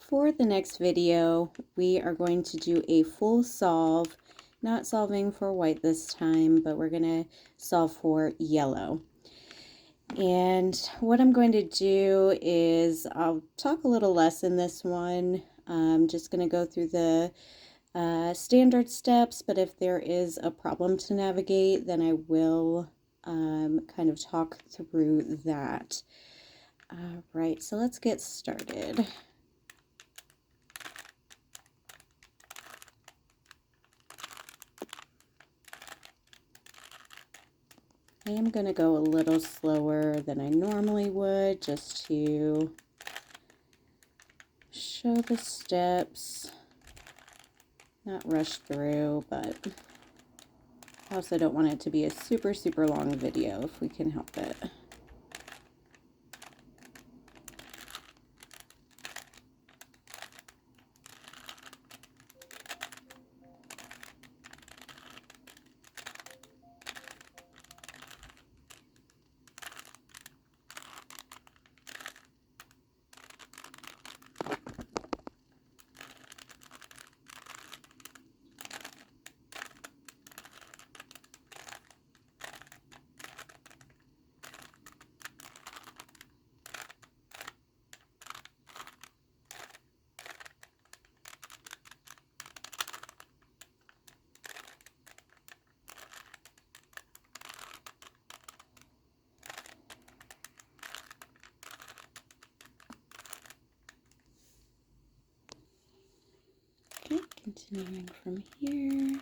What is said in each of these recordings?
For the next video, we are going to do a full solve, not solving for white this time, but we're going to solve for yellow. And what I'm going to do is I'll talk a little less in this one. I'm just going to go through the standard steps, but if there is a problem to navigate, then I will kind of talk through that. All right, so let's get started. I am going to go a little slower than I normally would just to show the steps, not rush through, but I also don't want it to be a super long video if we can help it. Okay, continuing from here.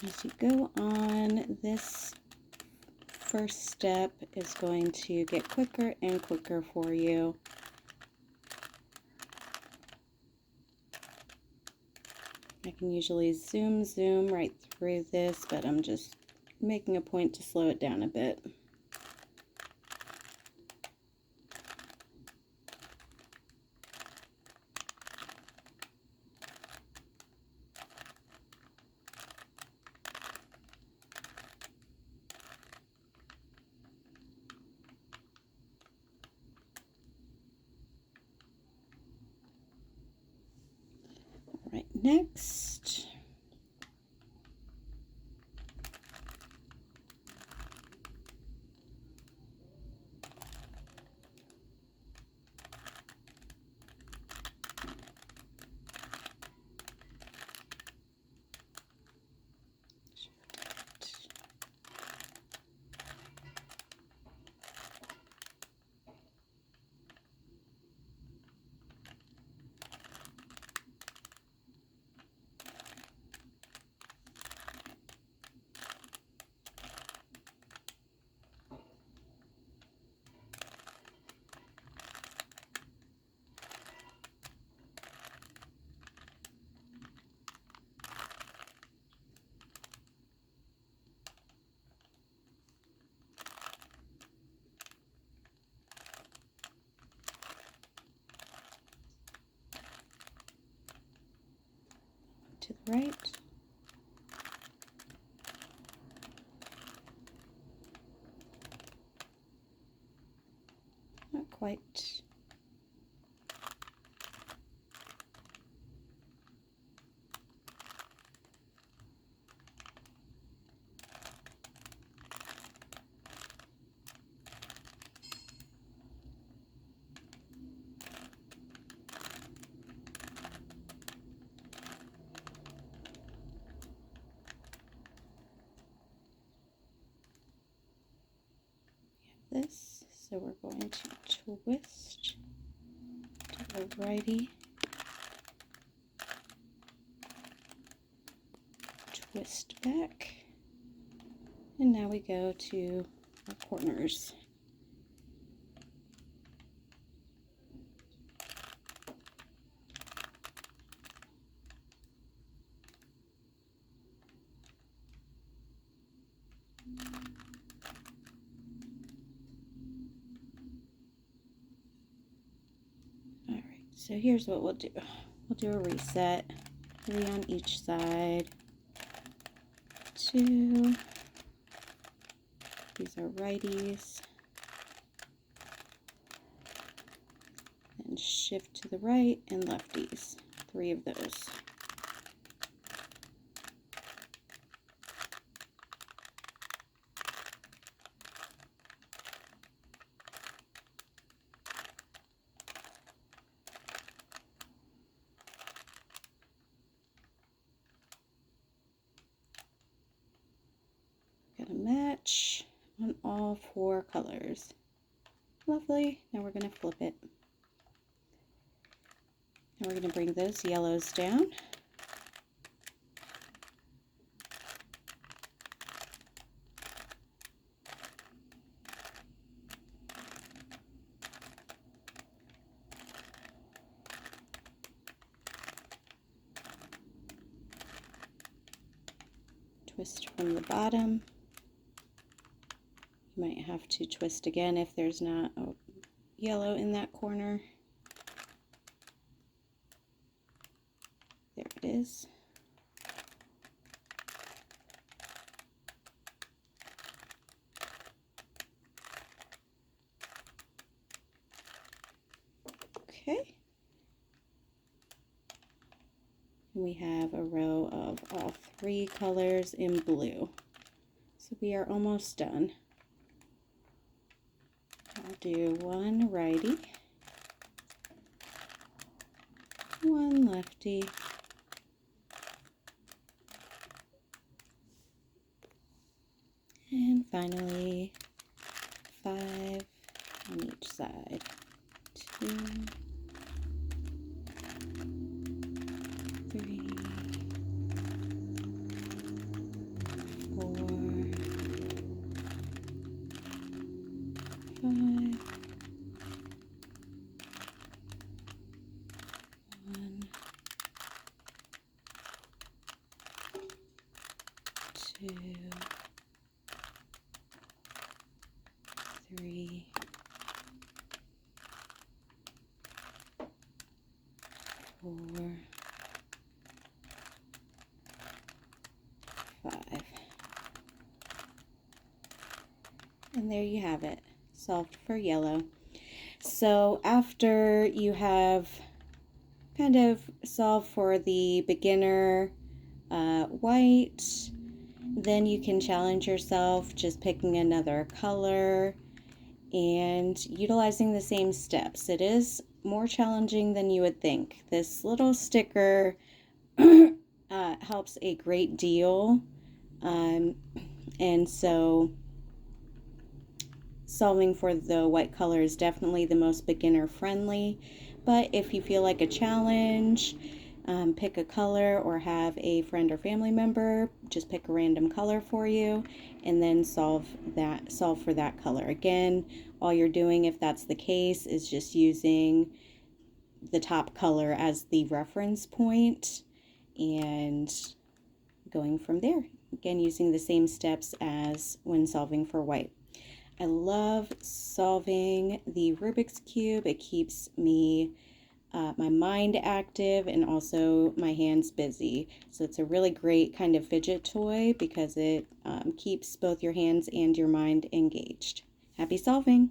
As you go on, this first step is going to get quicker and quicker for you. I can usually zoom right through this, but I'm just making a point to slow it down a bit. All right, next. to the right. Not quite. This, so we're going to twist to the righty, twist back, and now we go to our corners. So here's what we'll do. We'll do a reset, 3 on each side, 2, these are righties, and shift to the right, and lefties, 3 of those. Got a match on all 4 colors. Lovely. Now we're going to flip it. And we're going to bring those yellows down. Twist from the bottom. You might have to twist again if there's not a yellow in that corner. There it is. Okay. And we have a row of all 3 colors in blue. So we are almost done. I'll do 1 righty, 1 lefty, and finally 5 on each side. 2, 3, 4, 5, 1, 2, 3, 4, 5. And there you have it, solved for yellow. So after you have kind of solved for the beginner white, then you can challenge yourself just picking another color and utilizing the same steps. It is more challenging than you would think. This little sticker helps a great deal, and so solving for the white color is definitely the most beginner friendly. But if you feel like a challenge, pick a color, or have a friend or family member just pick a random color for you and then solve for that color. Again, all you're doing, if that's the case, is just using the top color as the reference point and going from there. Again, using the same steps as when solving for white. I love solving the Rubik's Cube. It keeps me my mind active and also my hands busy. So it's a really great kind of fidget toy because it keeps both your hands and your mind engaged. Happy solving!